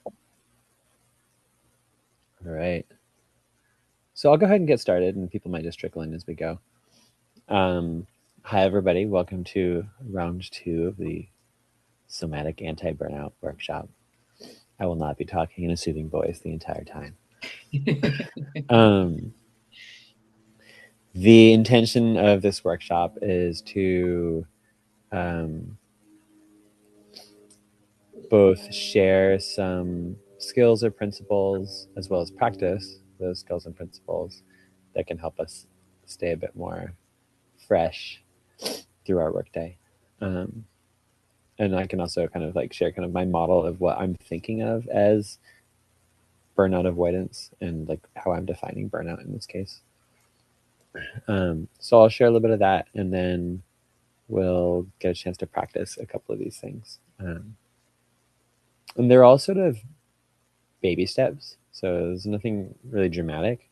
All right. So I'll go ahead and get started, and people might just trickle in as we go. Hi, everybody. Welcome to round 2 of the Somatic Anti-Burnout workshop. I will not be talking in a soothing voice the entire time. The intention of this workshop is to both share some skills or principles as well as practice those skills and principles that can help us stay a bit more fresh through our workday. And I can also kind of like share kind of my model of what I'm thinking of as burnout avoidance and like how I'm defining burnout in this case. So I'll share a little bit of that, and then we'll get a chance to practice a couple of these things. And they're all sort of baby steps, so there's nothing really dramatic.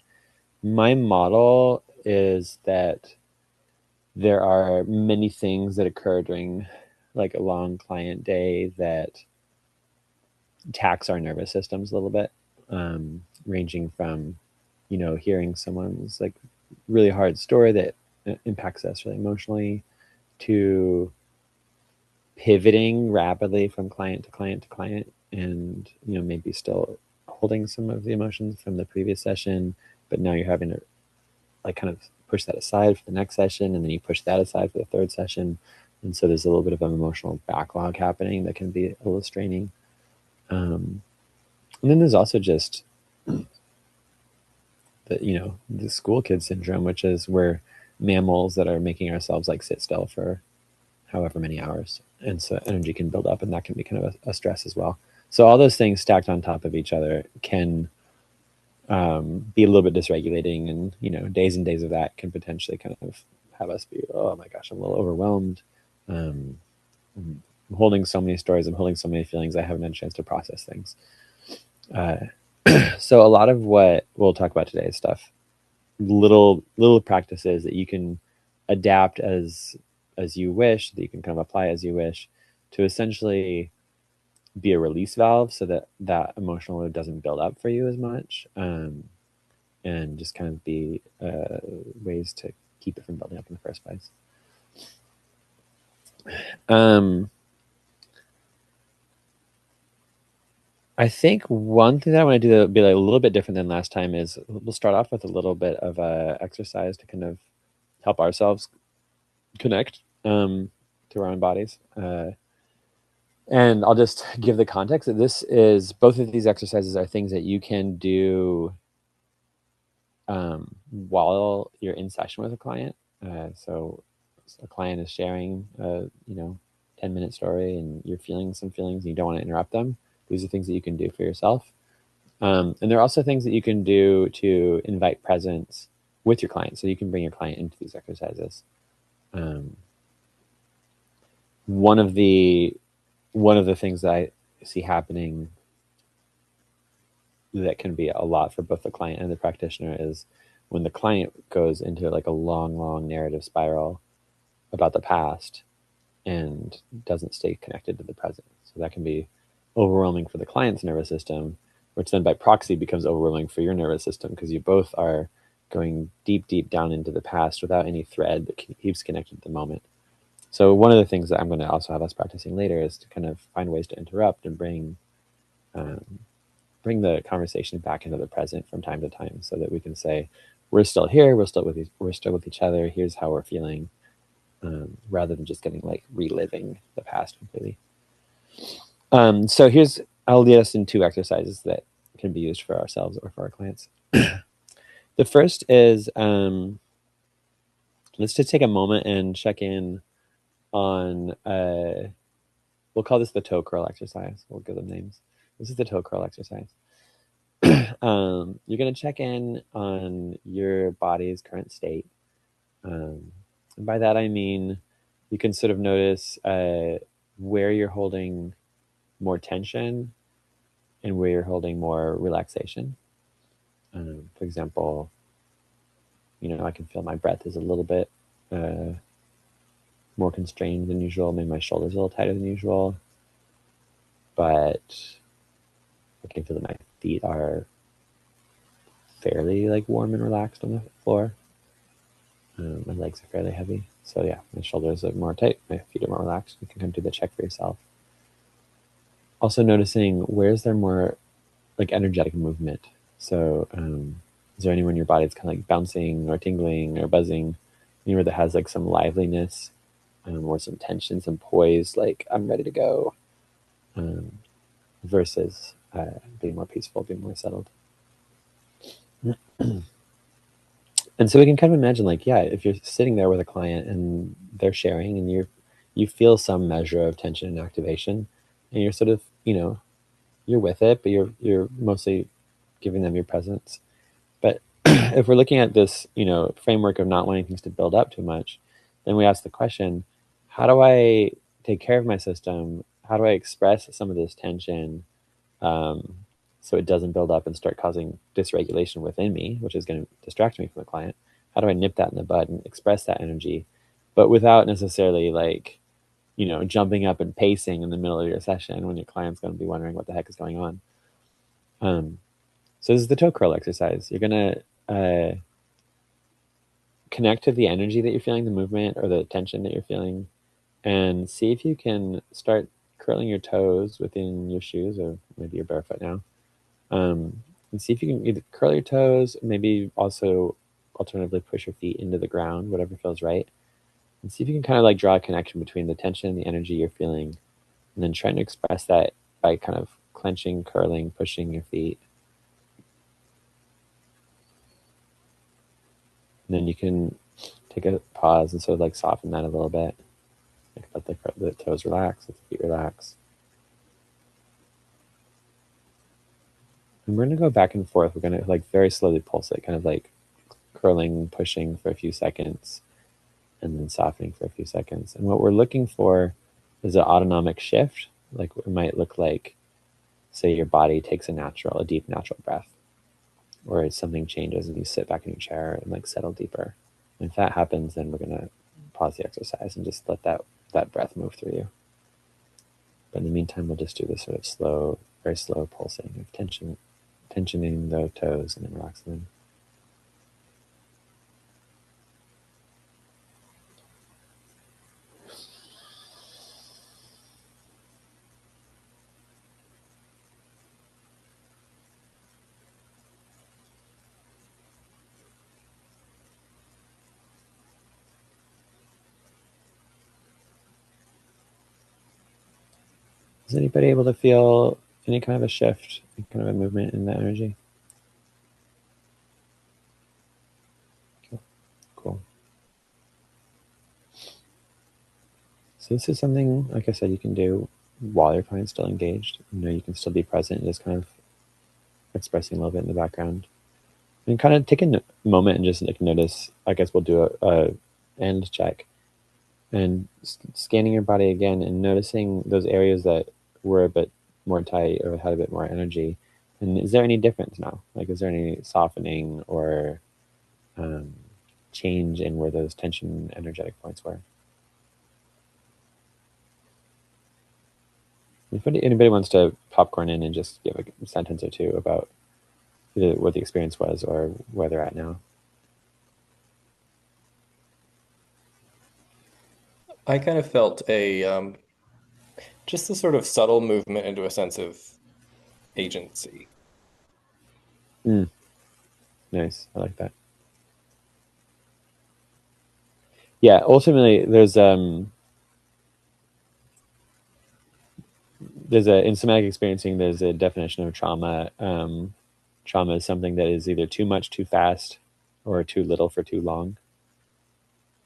My model is that there are many things that occur during like a long client day that tax our nervous systems a little bit, ranging from, hearing someone's like really hard story that impacts us really emotionally, to pivoting rapidly from client to client to client, and maybe still holding some of the emotions from the previous session, but now you're having to like kind of push that aside for the next session, and then you push that aside for the third session, and so there's a little bit of an emotional backlog happening that can be a little straining. And then there's also just the school kid syndrome, which is we're mammals that are making ourselves like sit still for however many hours, and so energy can build up, and that can be kind of a stress as well. So all those things stacked on top of each other can be a little bit dysregulating, and days and days of that can potentially kind of have us be, oh my gosh, I'm a little overwhelmed. I'm holding so many stories, I'm holding so many feelings, I haven't had a chance to process things. So a lot of what we'll talk about today is stuff, little practices that you can adapt as you wish, that you can kind of apply as you wish, to essentially be a release valve so that emotional load doesn't build up for you as much, and just kind of be ways to keep it from building up in the first place. I think one thing that I want to do that will be like a little bit different than last time is we'll start off with a little bit of a exercise to kind of help ourselves connect to our own bodies. And I'll just give the context that both of these exercises are things that you can do while you're in session with a client. So a client is sharing a 10-minute story, and you're feeling some feelings and you don't want to interrupt them. These are things that you can do for yourself. And there are also things that you can do to invite presence with your client. So you can bring your client into these exercises. One of the things that I see happening that can be a lot for both the client and the practitioner is when the client goes into like a long narrative spiral about the past and doesn't stay connected to the present. So that can be overwhelming for the client's nervous system, which then by proxy becomes overwhelming for your nervous system, because you both are going deep down into the past without any thread that keeps connected to the moment. So one of the things that I'm going to also have us practicing later is to kind of find ways to interrupt and bring the conversation back into the present from time to time, so that we can say, we're still here, we're still with each other, here's how we're feeling, rather than just getting like reliving the past completely. So I'll lead us in 2 exercises that can be used for ourselves or for our clients. The first is, let's just take a moment and check in on, we'll call this the toe curl exercise. We'll give them names. This is the toe curl exercise. You're going to check in on your body's current state. And by that, I mean, you can sort of notice where you're holding more tension and where you're holding more relaxation. For example, I can feel my breath is a little bit more constrained than usual. Maybe my shoulder's a little tighter than usual. but I can feel that my feet are fairly like warm and relaxed on the floor. My legs are fairly heavy. So yeah, my shoulders are more tight, my feet are more relaxed. You can kind of do the check for yourself. Also noticing where's there more like energetic movement. So is there anywhere in your body that's kind of like bouncing or tingling or buzzing? Anywhere that has like some liveliness or some tension, some poise, like I'm ready to go, versus being more peaceful, being more settled. And so we can kind of imagine like, yeah, if you're sitting there with a client and they're sharing and you feel some measure of tension and activation, and you're sort of, you're with it, but you're mostly giving them your presence. But if we're looking at this, framework of not wanting things to build up too much, then we ask the question, how do I take care of my system? How do I express some of this tension, um, so it doesn't build up and start causing dysregulation within me, which is going to distract me from the client? How do I nip that in the bud and express that energy, but without necessarily like, jumping up and pacing in the middle of your session when your client's going to be wondering what the heck is going on? Um, so this is the toe curl exercise. You're going to connect to the energy that you're feeling, the movement or the tension that you're feeling, and see if you can start curling your toes within your shoes, or maybe you're barefoot now. And see if you can either curl your toes, maybe also alternatively push your feet into the ground, whatever feels right. And see if you can kind of like draw a connection between the tension and the energy you're feeling, and then trying to express that by kind of clenching, curling, pushing your feet. And then you can take a pause and sort of like soften that a little bit. Like let the toes relax, let the feet relax. And we're going to go back and forth. We're going to like very slowly pulse it, kind of like curling, pushing for a few seconds, and then softening for a few seconds. And what we're looking for is an autonomic shift. Like it might look like, say, your body takes a deep natural breath, or something changes and you sit back in your chair and like settle deeper. And if that happens, then we're going to pause the exercise and just let that breath move through you. But in the meantime, we'll just do this sort of slow, very slow pulsing of tensioning the toes and then relaxing them. Is anybody able to feel any kind of a shift, any kind of a movement in that energy? Cool. So this is something, like I said, you can do while your client's still engaged. You can still be present and just kind of expressing a little bit in the background. And kind of take a moment and just like notice, I guess we'll do a end check, and scanning your body again and noticing those areas that were a bit more tight or had a bit more energy. And is there any difference now? Like, is there any softening or change in where those tension energetic points were? If anybody wants to popcorn in and just give a sentence or two about what the experience was or where they're at now. I kind of felt a just a sort of subtle movement into a sense of agency. Mm, nice. I like that. Yeah, ultimately there's a in somatic experiencing there's a definition of trauma. Trauma is something that is either too much too fast or too little for too long.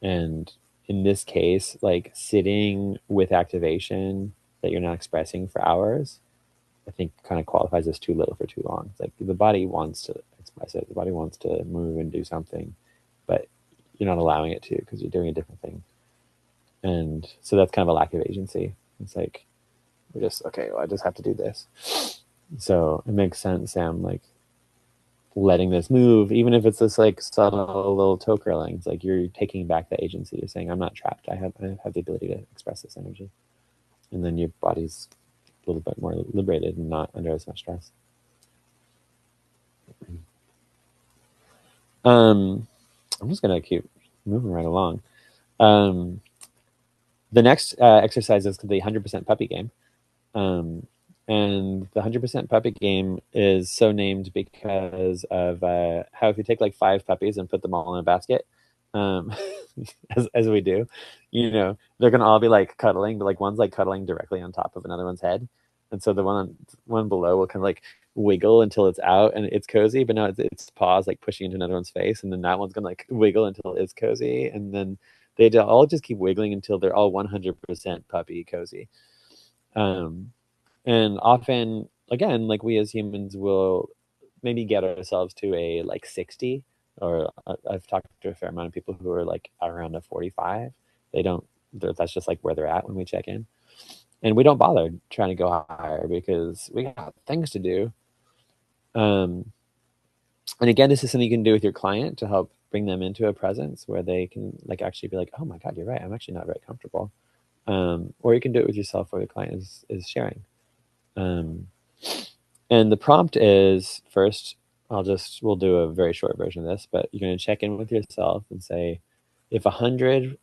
And in this case, like sitting with activation that you're not expressing for hours, I think kind of qualifies as too little for too long. It's like the body wants to express it, the body wants to move and do something, but you're not allowing it to because you're doing a different thing. And so that's kind of a lack of agency. It's like we're just okay, well, I just have to do this. So it makes sense, Sam, like letting this move, even if it's this like subtle little toe curling. It's like you're taking back the agency. You're saying, I'm not trapped. I have the ability to express this energy. And then your body's little bit more liberated and not under as much stress. I'm just gonna keep moving right along. Um, the next exercise is the 100% puppy game. Um, and the 100% puppy game is so named because of how if you take like 5 puppies and put them all in a basket, um, as we do, they're gonna all be like cuddling, but like one's like cuddling directly on top of another one's head, and so the one below will kind of like wiggle until it's out and it's cozy, but no, its paws like pushing into another one's face, and then that one's gonna like wiggle until it's cozy, and then they all just keep wiggling until they're all 100% puppy cozy. Um, and often, again, like we as humans will maybe get ourselves to a like 60, or I've talked to a fair amount of people who are like around a 45. They don't, that's just like where they're at when we check in. And we don't bother trying to go higher because we got things to do. Um, and again, this is something you can do with your client to help bring them into a presence where they can like actually be like, oh my God, you're right. I'm actually not very comfortable. Or you can do it with yourself where the client is sharing. Um, and the prompt is first, we'll do a very short version of this, but you're going to check in with yourself and say, if 100%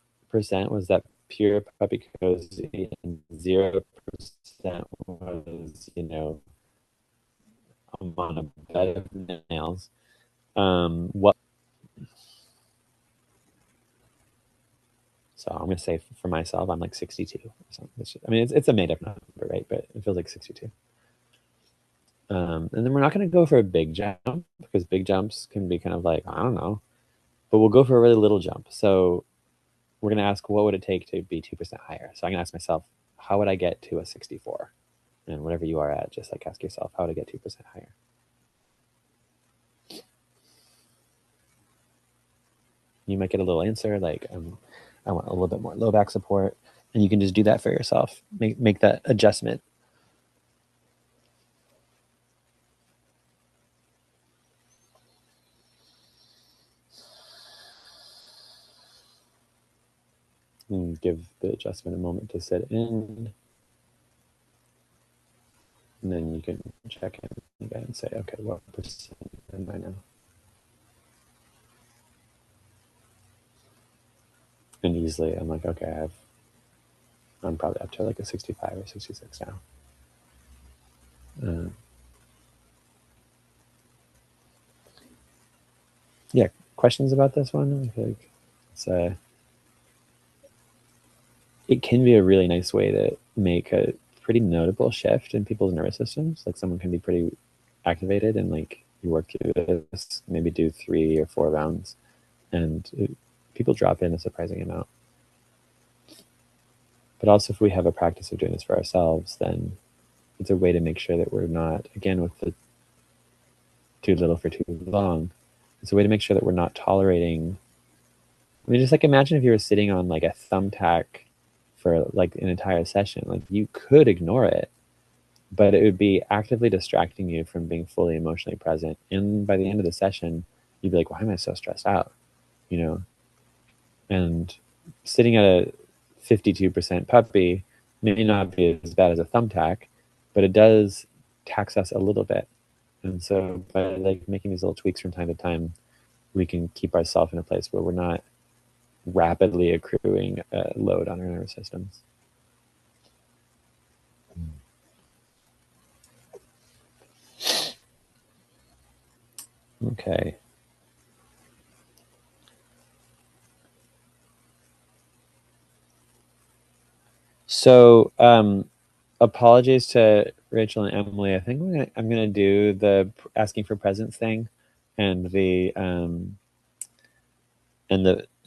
was that pure puppy cozy and 0% was, I'm on a bed of nails, what? So I'm going to say for myself, I'm like 62 or something. I mean, it's a made up number, right? But it feels like 62. And then we're not going to go for a big jump because big jumps can be kind of like, I don't know, but we'll go for a really little jump. So we're going to ask, what would it take to be 2% higher? So I'm going to ask myself, how would I get to a 64? And whatever you are at, just like ask yourself, how would I get 2% higher? You might get a little answer like, I want a little bit more low back support. And you can just do that for yourself. Make that adjustment. And give the adjustment a moment to sit in. And then you can check in again and say, okay, what percent am I now? And easily I'm like, okay, I'm probably up to like a 65 or 66 now. Yeah, questions about this one? I feel like it can be a really nice way to make a pretty notable shift in people's nervous systems. Like someone can be pretty activated and like you work through this, maybe do 3 or 4 rounds, and people drop in a surprising amount. But also, if we have a practice of doing this for ourselves, then it's a way to make sure that we're not, again, with the too little for too long. It's a way to make sure that we're not tolerating. I mean, just like imagine if you were sitting on like a thumbtack for like an entire session. Like you could ignore it, but it would be actively distracting you from being fully emotionally present. And by the end of the session, you'd be like, why am I so stressed out? You know? And sitting at a 52% puppy may not be as bad as a thumbtack, but it does tax us a little bit. And so by like making these little tweaks from time to time, we can keep ourselves in a place where we're not rapidly accruing load on our nervous systems. Okay. So, apologies to Rachel and Emily. I think I'm gonna do the asking for presents thing, and the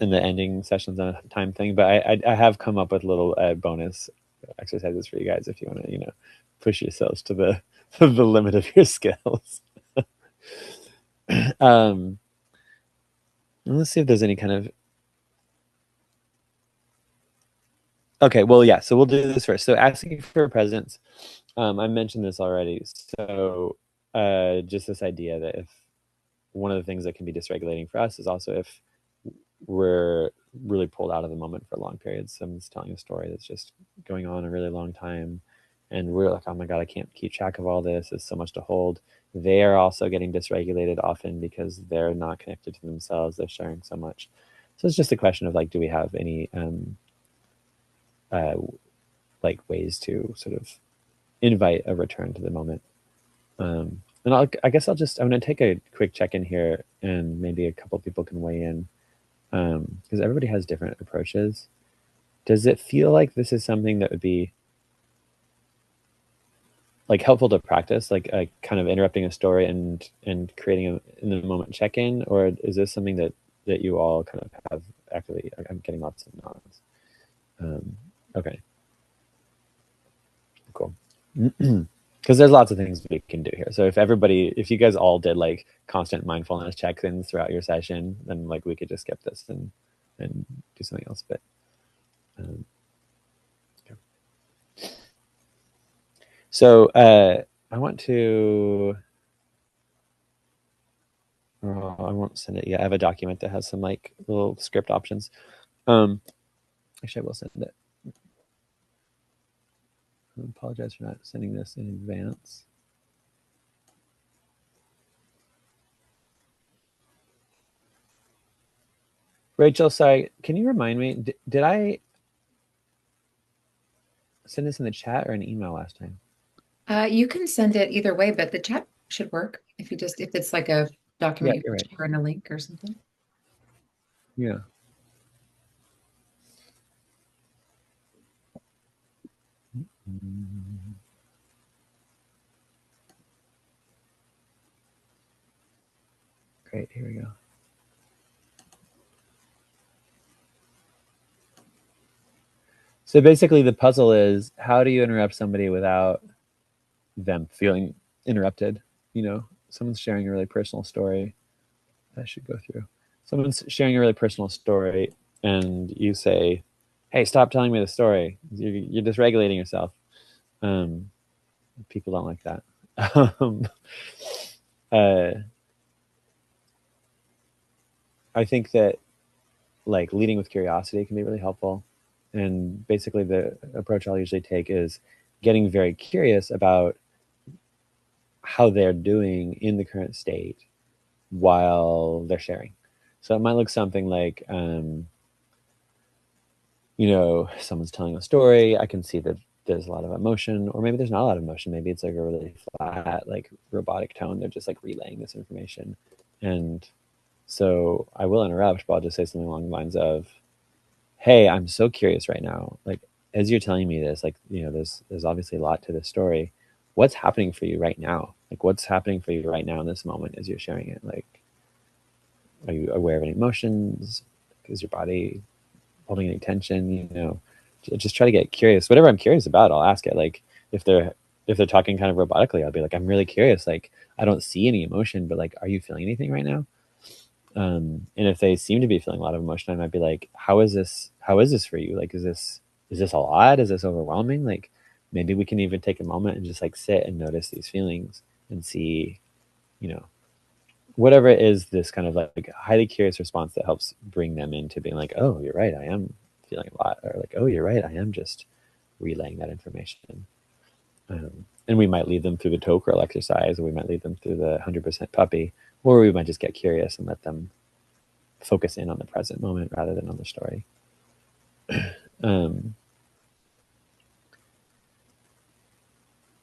ending sessions on a time thing. But I have come up with little bonus exercises for you guys if you want to push yourselves to the the limit of your skills. um, let's see if there's any kind of okay. Well, yeah. So we'll do this first. So asking for presents. I mentioned this already. So just this idea that if one of the things that can be dysregulating for us is also if we're really pulled out of the moment for long periods. Someone's telling a story that's just going on a really long time, and we're like, oh my God, I can't keep track of all this. It's so much to hold. They are also getting dysregulated often because they're not connected to themselves. They're sharing so much. So it's just a question of like, do we have any uh, like ways to sort of invite a return to the moment? And I guess I'm going to take a quick check in here, and maybe a couple people can weigh in, because everybody has different approaches. Does it feel like this is something that would be like helpful to practice, like kind of interrupting a story and creating a in the moment check in, or is this something that you all kind of have actively? I'm getting lots of nods. Okay, cool. Because there's lots of things we can do here. So if you guys all did like constant mindfulness check-ins throughout your session, then like we could just skip this and do something else. But okay. So I want to. Oh, I won't send it yet. I have a document that has some like little script options. Um, Actually, I will send it. I apologize for not sending this in advance. Rachel, sorry, can you remind me? Did I send this in the chat or an email last time? You can send it either way, but the chat should work if if it's like a Yeah, document you you're can right. share in a link or something. Yeah. Great, here we go. So basically the puzzle is, how do you interrupt somebody without them feeling interrupted? You know, someone's sharing a really personal story. I should go through. Someone's sharing a really personal story, and you say, "Hey, stop telling me the story. You're dysregulating yourself." Um, People don't like that. um, uh, I think that like leading with curiosity can be really helpful. And basically, the approach I'll usually take is getting very curious about how they're doing in the current state while they're sharing. So it might look something like, someone's telling a story. I can see that there's a lot of emotion, or maybe there's not a lot of emotion. Maybe it's like a really flat, like robotic tone. They're just like relaying this information. And so I will interrupt, but I'll just say something along the lines of, "Hey, I'm so curious right now. Like, as you're telling me this, like, there's obviously a lot to this story. What's happening for you right now? Like, what's happening for you right now in this moment as you're sharing it? Like, are you aware of any emotions? Is your body holding any tension? Just try to get curious. Whatever I'm curious about, I'll ask it. Like, if they're talking kind of robotically, I'll be like, I'm really curious. Like, I don't see any emotion, but like, are you feeling anything right now? And if they seem to be feeling a lot of emotion, I might be like, how is this for you? Like, is this a lot? Is this overwhelming? Like, maybe we can even take a moment and just like sit and notice these feelings and see, you know, whatever it is, this kind of like highly curious response that helps bring them into being like, oh, you're right, I am feeling a lot, or like, oh, you're right, I am just relaying that information. And we might lead them through the toe curl exercise, or we might lead them through the 100% puppy, or we might just get curious and let them focus in on the present moment rather than on the story. um,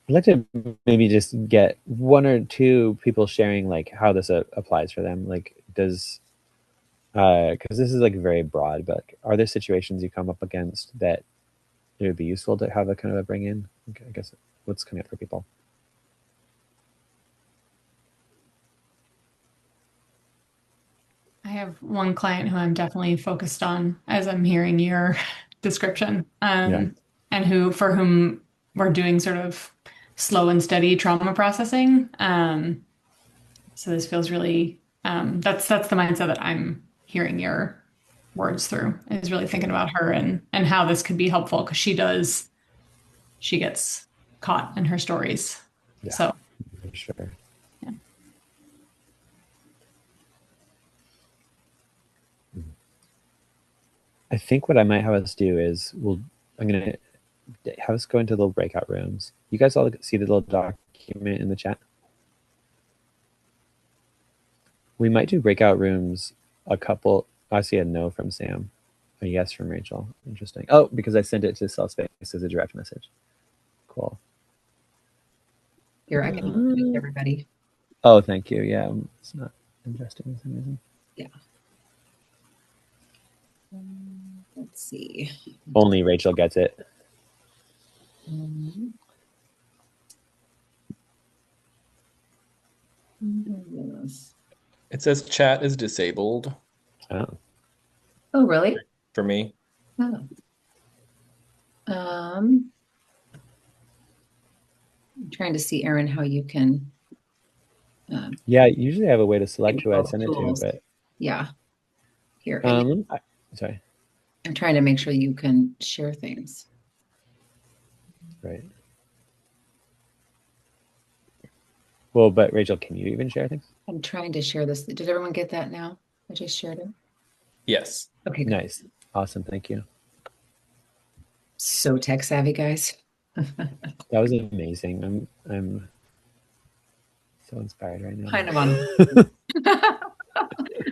I'd like to maybe just get one or two people sharing like how this applies for them. Like, does because this is like very broad, but are there situations you come up against that it would be useful to have a kind of a bring in? Okay, I guess what's coming up for people. I have one client who I'm definitely focused on as I'm hearing your description, Yeah, and for whom we're doing sort of slow and steady trauma processing. So this feels really, that's the mindset that I'm hearing your words through, is really thinking about her and how this could be helpful, because she gets caught in her stories. yeah, So for sure. yeah. I think what I might have us do is I'm gonna have us go into little breakout rooms. You guys all see the little document in the chat? We might do breakout rooms a couple. I see a no from Sam, a yes from Rachel. Interesting. Oh, because I sent it to Self Space as a direct message. Cool. Here, I can mute everybody. Oh, thank you. Yeah, it's not adjusting for some reason. Yeah. Let's see. Only Rachel gets it. It says chat is disabled Oh, Oh, really? for me. Oh. I'm trying to see, Aaron, how you can. yeah. Usually I have a way to select who I both send it to, tools. but Yeah. Here, sorry. I'm trying to make sure you can share things. Right. Well, but Rachel, can you even share things? I'm trying to share this. Did everyone get that now? I just shared it. Yes. Okay, good. Nice. Awesome. Thank you. So tech savvy, guys. That was amazing. I'm so inspired right now. Kind of on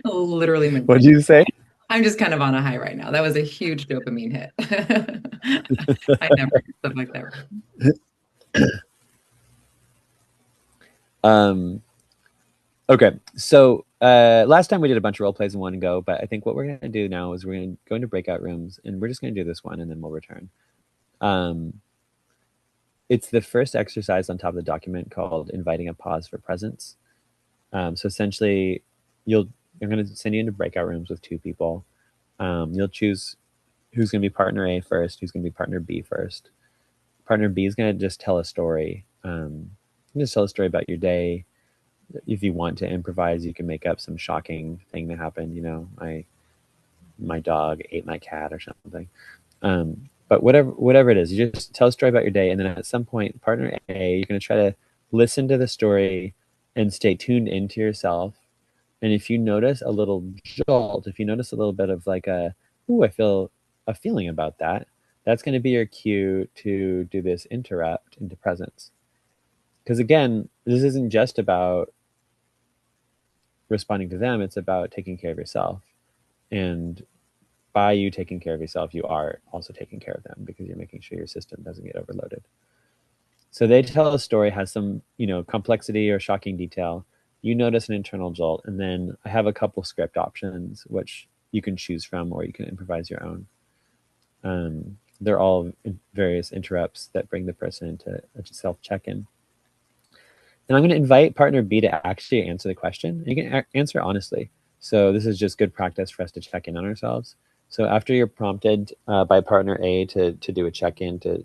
literally. What did you say? I'm just kind of on a high right now. That was a huge dopamine hit. I never do stuff like that. Okay, so last time we did a bunch of role plays in one go, but I think what we're going to do now is we're going to go into breakout rooms, and we're just going to do this one, and then we'll return. It's the first exercise on top of the document called inviting a pause for presence. So essentially, I'm going to send you into breakout rooms with two people. You'll choose who's going to be partner A first, who's going to be partner B first. Partner B is going to just tell a story. Just tell a story about your day. If you want to improvise, you can make up some shocking thing that happened. You know, my dog ate my cat or something. But whatever it is, you just tell a story about your day, and then at some point, partner A, you're going to try to listen to the story and stay tuned into yourself. And if you notice a little jolt, if you notice a little bit of like I feel a feeling about that, that's going to be your cue to do this interrupt into presence. Because again, this isn't just about responding to them, it's about taking care of yourself. And by you taking care of yourself, you are also taking care of them because you're making sure your system doesn't get overloaded. So they tell a story, has some, complexity or shocking detail. You notice an internal jolt, and then I have a couple script options, which you can choose from, or you can improvise your own. They're all various interrupts that bring the person into a self-check-in. And I'm going to invite partner B to actually answer the question. You can answer honestly. So this is just good practice for us to check in on ourselves. So after you're prompted by partner A to do a check-in to,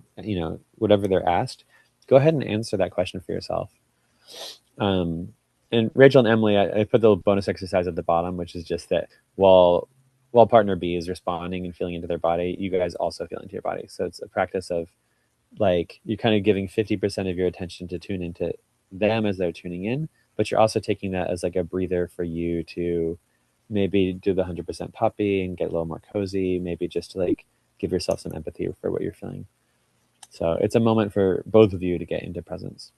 whatever they're asked, go ahead and answer that question for yourself. And Rachel and Emily, I put the bonus exercise at the bottom, which is just that while partner B is responding and feeling into their body, you guys also feel into your body. So it's a practice of like you're kind of giving 50% of your attention to tune into them as they're tuning in, but you're also taking that as like a breather for you to maybe do the 100% puppy and get a little more cozy, maybe just to like give yourself some empathy for what you're feeling. So it's a moment for both of you to get into presence.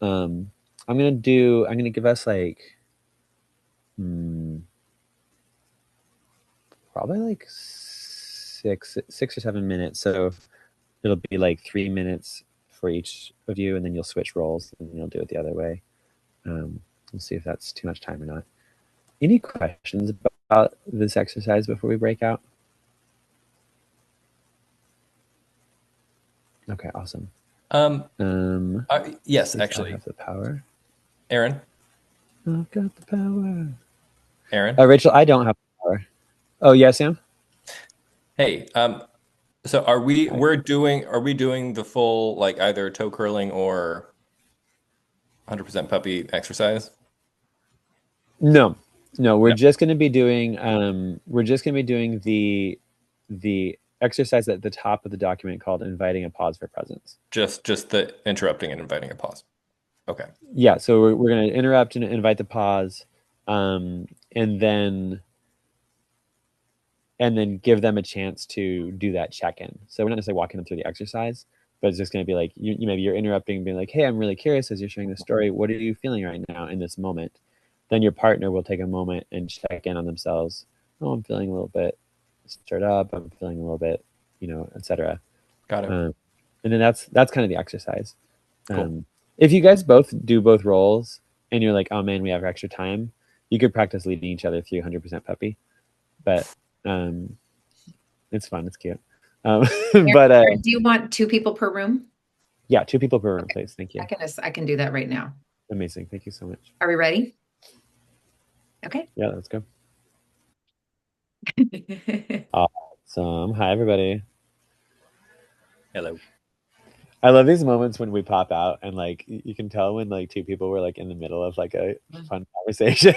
I'm gonna give us like probably like six or 7 minutes. So it'll be like 3 minutes for each of you, and then you'll switch roles and you'll do it the other way. We'll see if that's too much time or not. Any questions about this exercise before we break out? Okay, awesome. Yes, actually. I have the power. Aaron? I've got the power. Aaron? Rachel, I don't have the power. Oh, yeah, Sam? Hey, so are we doing the full like either toe curling or 100% puppy exercise? No, we're No. just going to be doing the exercise at the top of the document called inviting a pause for presence. Just the interrupting and inviting a pause. Okay. Yeah, so we're going to interrupt and invite the pause, and then and then give them a chance to do that check-in. So we're not necessarily walking them through the exercise, but it's just going to be like, you maybe you're interrupting and being like, hey, I'm really curious as you're sharing the story. What are you feeling right now in this moment? Then your partner will take a moment and check in on themselves. Oh, I'm feeling a little bit stirred up. I'm feeling a little bit, etc. Got it. And then that's kind of the exercise. Cool. If you guys both do both roles and you're like, oh man, we have extra time, you could practice leading each other through 100% puppy. But it's fun. It's cute. But Erin, do you want 2 people per room? yeah, 2 people per room, please. Thank you. I can do that right now. Amazing. Thank you so much. Are we ready? Okay. Yeah, let's go. Awesome. Hi, everybody. Hello. I love these moments when we pop out and like you can tell when like 2 people were like in the middle of like a fun conversation.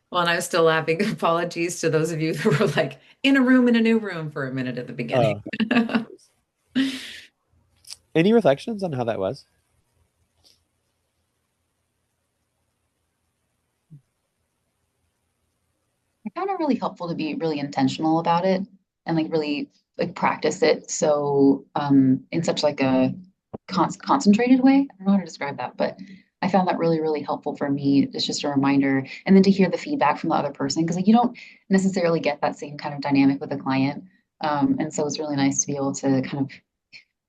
Well, and I was still laughing. Apologies to those of you who were like in a new room for a minute at the beginning. Any reflections on how that was? I found it really helpful to be really intentional about it and like really like practice it. So in such like a concentrated way. I don't know how to describe that, but I found that really, really helpful for me. It's just a reminder. And then to hear the feedback from the other person, because like you don't necessarily get that same kind of dynamic with a client. And so it's really nice to be able to kind of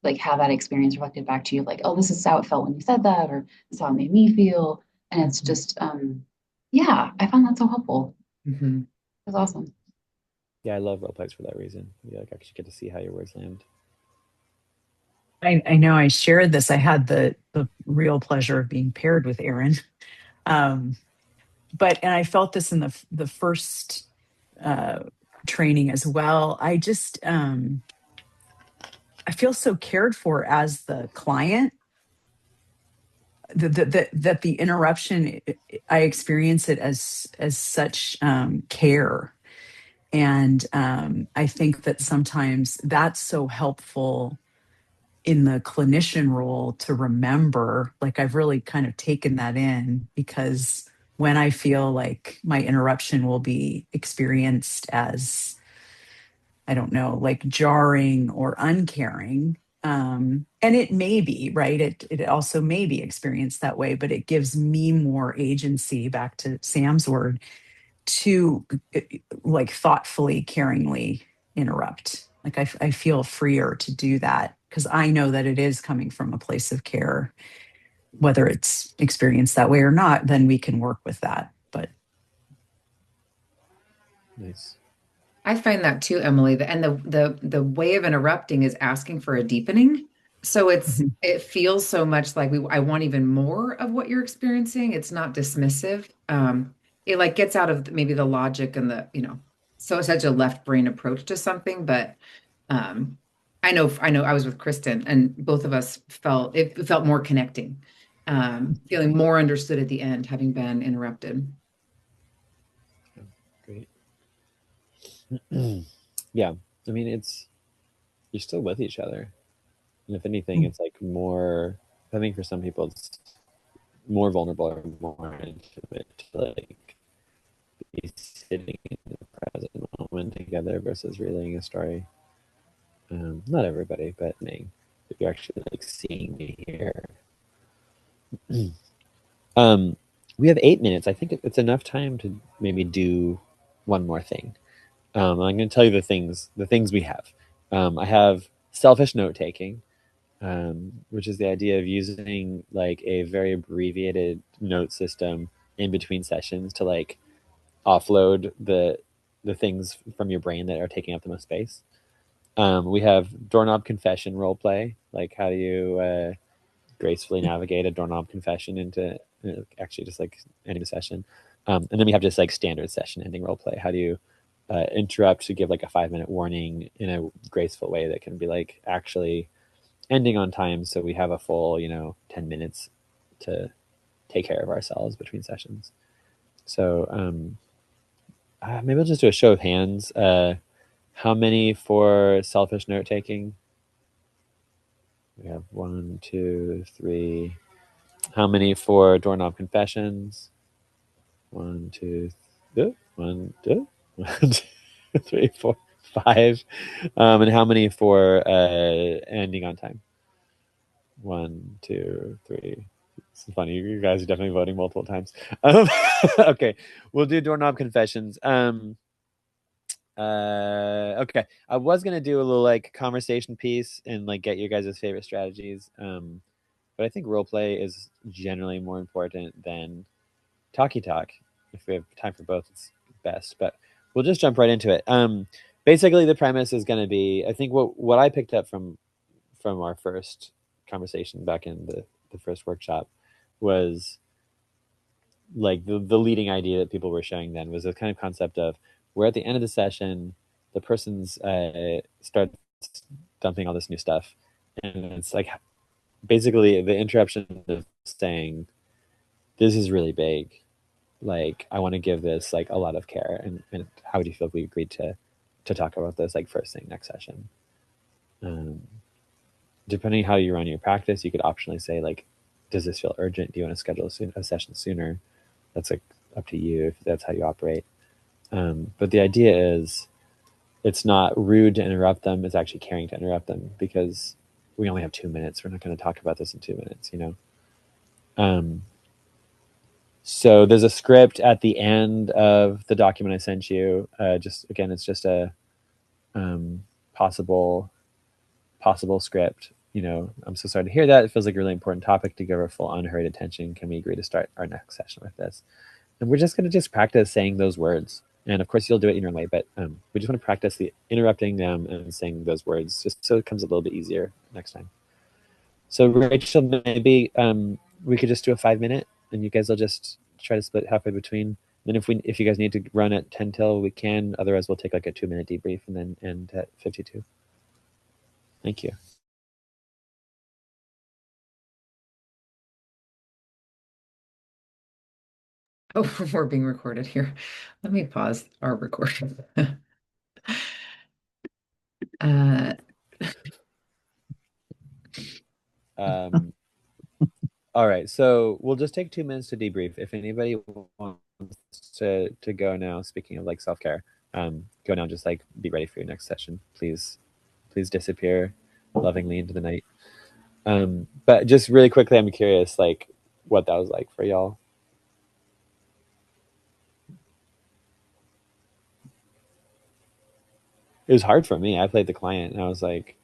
like have that experience reflected back to you, like, oh, this is how it felt when you said that, or this is how it made me feel. And it's just yeah, I found that so helpful. Mm-hmm. It was awesome. Yeah, I love role plays for that reason. You like actually get to see how your words land. I know I shared this. I had the real pleasure of being paired with Erin. And I felt this in the first training as well. I just I feel so cared for as the client. That the interruption, I experience it as such care. And I think that sometimes that's so helpful in the clinician role to remember. Like I've really kind of taken that in, because when I feel like my interruption will be experienced as, I don't know, like jarring or uncaring, and it may be, right, it also may be experienced that way, but it gives me more agency, back to Sam's word, to like thoughtfully, caringly interrupt. Like I feel freer to do that because I know that it is coming from a place of care. Whether it's experienced that way or not, then we can work with that. But Nice. I find that too, Emily. And the way of interrupting is asking for a deepening. So it feels so much like I want even more of what you're experiencing. It's not dismissive. It like gets out of maybe the logic and so it's such a left brain approach to something. But I know I was with Kristen and both of us felt more connecting, feeling more understood at the end, having been interrupted. Great. Yeah. I mean, you're still with each other. And if anything, it's like more, I think for some people, it's more vulnerable or more intimate to like be sitting in the present moment together versus relaying a story. Not everybody, but me. If you're actually like seeing me here. We have 8 minutes. I think it's enough time to maybe do one more thing. I'm going to tell you the things we have. I have selfish note taking, which is the idea of using like a very abbreviated note system in between sessions to like offload the things from your brain that are taking up the most space. We have doorknob confession role play. Like how do you gracefully navigate a doorknob confession into actually just like ending the session. And then we have just like standard session ending role play. How do you interrupt to give like a 5-minute warning in a graceful way that can be like actually ending on time, so we have a full 10 minutes to take care of ourselves between sessions. So maybe we'll just do a show of hands. How many for selfish note taking? We have 1, 2, 3. How many for doorknob confessions? 1, 2, 1, 2, 1, 2, 3, 4, 5. And how many for ending on time? 1, 2, 3. It's funny. You guys are definitely voting multiple times. Okay, we'll do doorknob confessions. Okay, I was gonna do a little like conversation piece and like get your guys' favorite strategies. But I think role play is generally more important than talky talk. If we have time for both, it's best. But we'll just jump right into it. Basically, the premise is going to be, I think what I picked up from our first conversation back in the first workshop was like the leading idea that people were sharing then was a kind of concept of we're at the end of the session, the person's starts dumping all this new stuff, and it's like basically the interruption of saying this is really big, like I want to give this like a lot of care, and how would you feel if we agreed to talk about this like first thing next session? Depending how you run your practice, you could optionally say like, does this feel urgent? Do you want to schedule a session sooner? That's like up to you if that's how you operate. But the idea is it's not rude to interrupt them, it's actually caring to interrupt them, because we only have 2 minutes, we're not going to talk about this in 2 minutes, you know. So there's a script at the end of the document I sent you. Just again, it's just a possible script. You know, I'm so sorry to hear that. It feels like a really important topic to give our full unhurried attention. Can we agree to start our next session with this? And we're just going to just practice saying those words. And of course, you'll do it in your own way, but we just want to practice the interrupting them and saying those words, just so it comes a little bit easier next time. So Rachel, maybe we could just do a 5-minute, and you guys will just try to split halfway between. Then if you guys need to run at 10 till, we can. Otherwise, we'll take like a 2-minute debrief and then end at 52. Thank you. Oh, we're being recorded here. Let me pause our recording. All right, so we'll just take 2 minutes to debrief. If anybody wants to go now, speaking of like self-care, go now. Just like be ready for your next session. Please disappear lovingly into the night. But just really quickly, I'm curious, like what that was like for y'all. It was hard for me. I played the client, and I was like,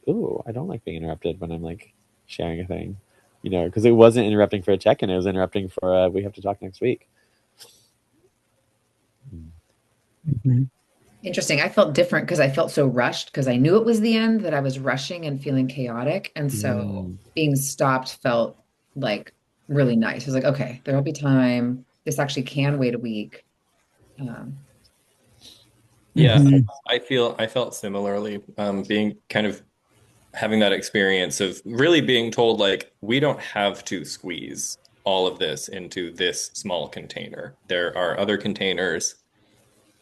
ooh, I don't like being interrupted when I'm like sharing a thing, you know, because it wasn't interrupting for a check-in. It was interrupting for we have to talk next week. Mm-hmm. Interesting. I felt different because I felt so rushed because I knew it was the end, that I was rushing and feeling chaotic. And so being stopped felt like really nice. I was like, okay, there'll be time. This actually can wait a week. Yeah, Mm-hmm. I felt similarly, being kind of having that experience of really being told like we don't have to squeeze all of this into this small container. There are other containers.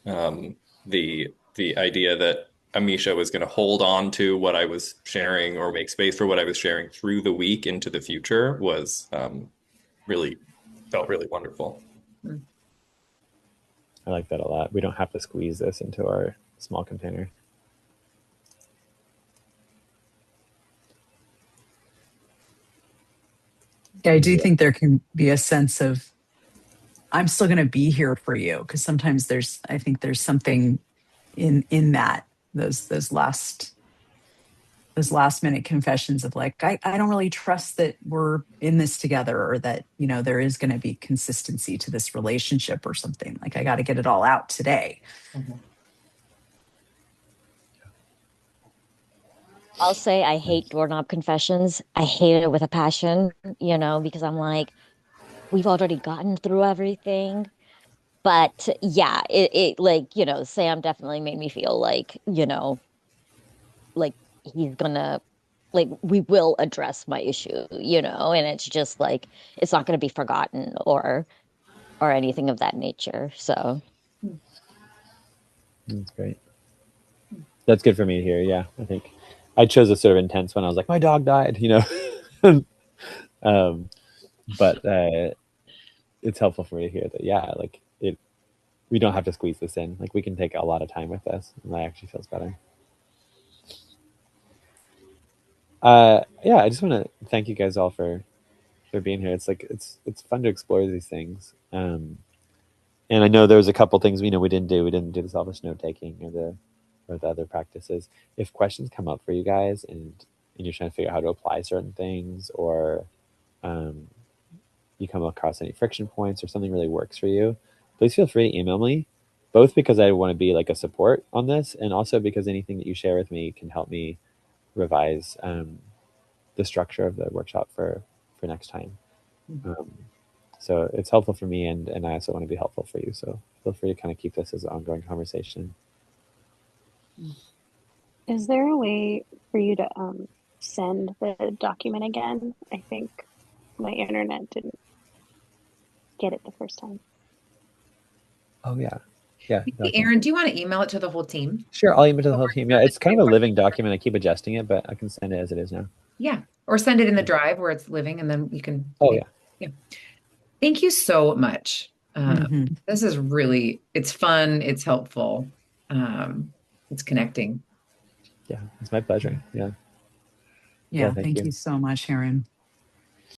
The idea that Amisha was going to hold on to what I was sharing or make space for what I was sharing through the week into the future was really felt really wonderful. I like that a lot. We don't have to squeeze this into our small container. Yeah, I do think there can be a sense of I'm still going to be here for you, because sometimes I think there's something in that those last minute confessions of like I don't really trust that we're in this together, or that, you know, there is going to be consistency to this relationship or something. Like I got to get it all out today. I'll say I hate doorknob confessions. I hate it with a passion, you know, because I'm like, we've already gotten through everything. But yeah, it like, you know, Sam definitely made me feel like, you know, like he's gonna like we will address my issue, you know, and it's just like it's not gonna be forgotten or anything of that nature. So That's great. That's good for me to hear. Yeah, I think I chose a sort of intense one. I was like, my dog died, you know. But it's helpful for me to hear that, yeah, like we don't have to squeeze this in. Like we can take a lot of time with this, and that actually feels better. Yeah, I just want to thank you guys all for being here. It's like it's fun to explore these things. And I know there was a couple things we didn't do. We didn't do the selfish note taking or the other practices. If questions come up for you guys and you're trying to figure out how to apply certain things, or um, you come across any friction points or something really works for you, please feel free to email me. Both because I want to be like a support on this, and also because anything that you share with me can help me revise the structure of the workshop for next time. Um, so it's helpful for me, and I also want to be helpful for you. So feel free to kind of keep this as an ongoing conversation. Is there a way for you to send the document again? I think my internet didn't get it the first time. Oh yeah, yeah. Hey, Aaron, do you want to email it to the whole team? Sure, I'll email to the whole team. Yeah, it's kind of a living document. I keep adjusting it, but I can send it as it is now. Yeah, or send it in the drive where it's living, and then you can. Oh yeah. Yeah. Thank you so much. This is really, it's fun, it's helpful, it's connecting. Yeah, it's my pleasure. Yeah. Yeah, Thank thank you. you so much, Aaron.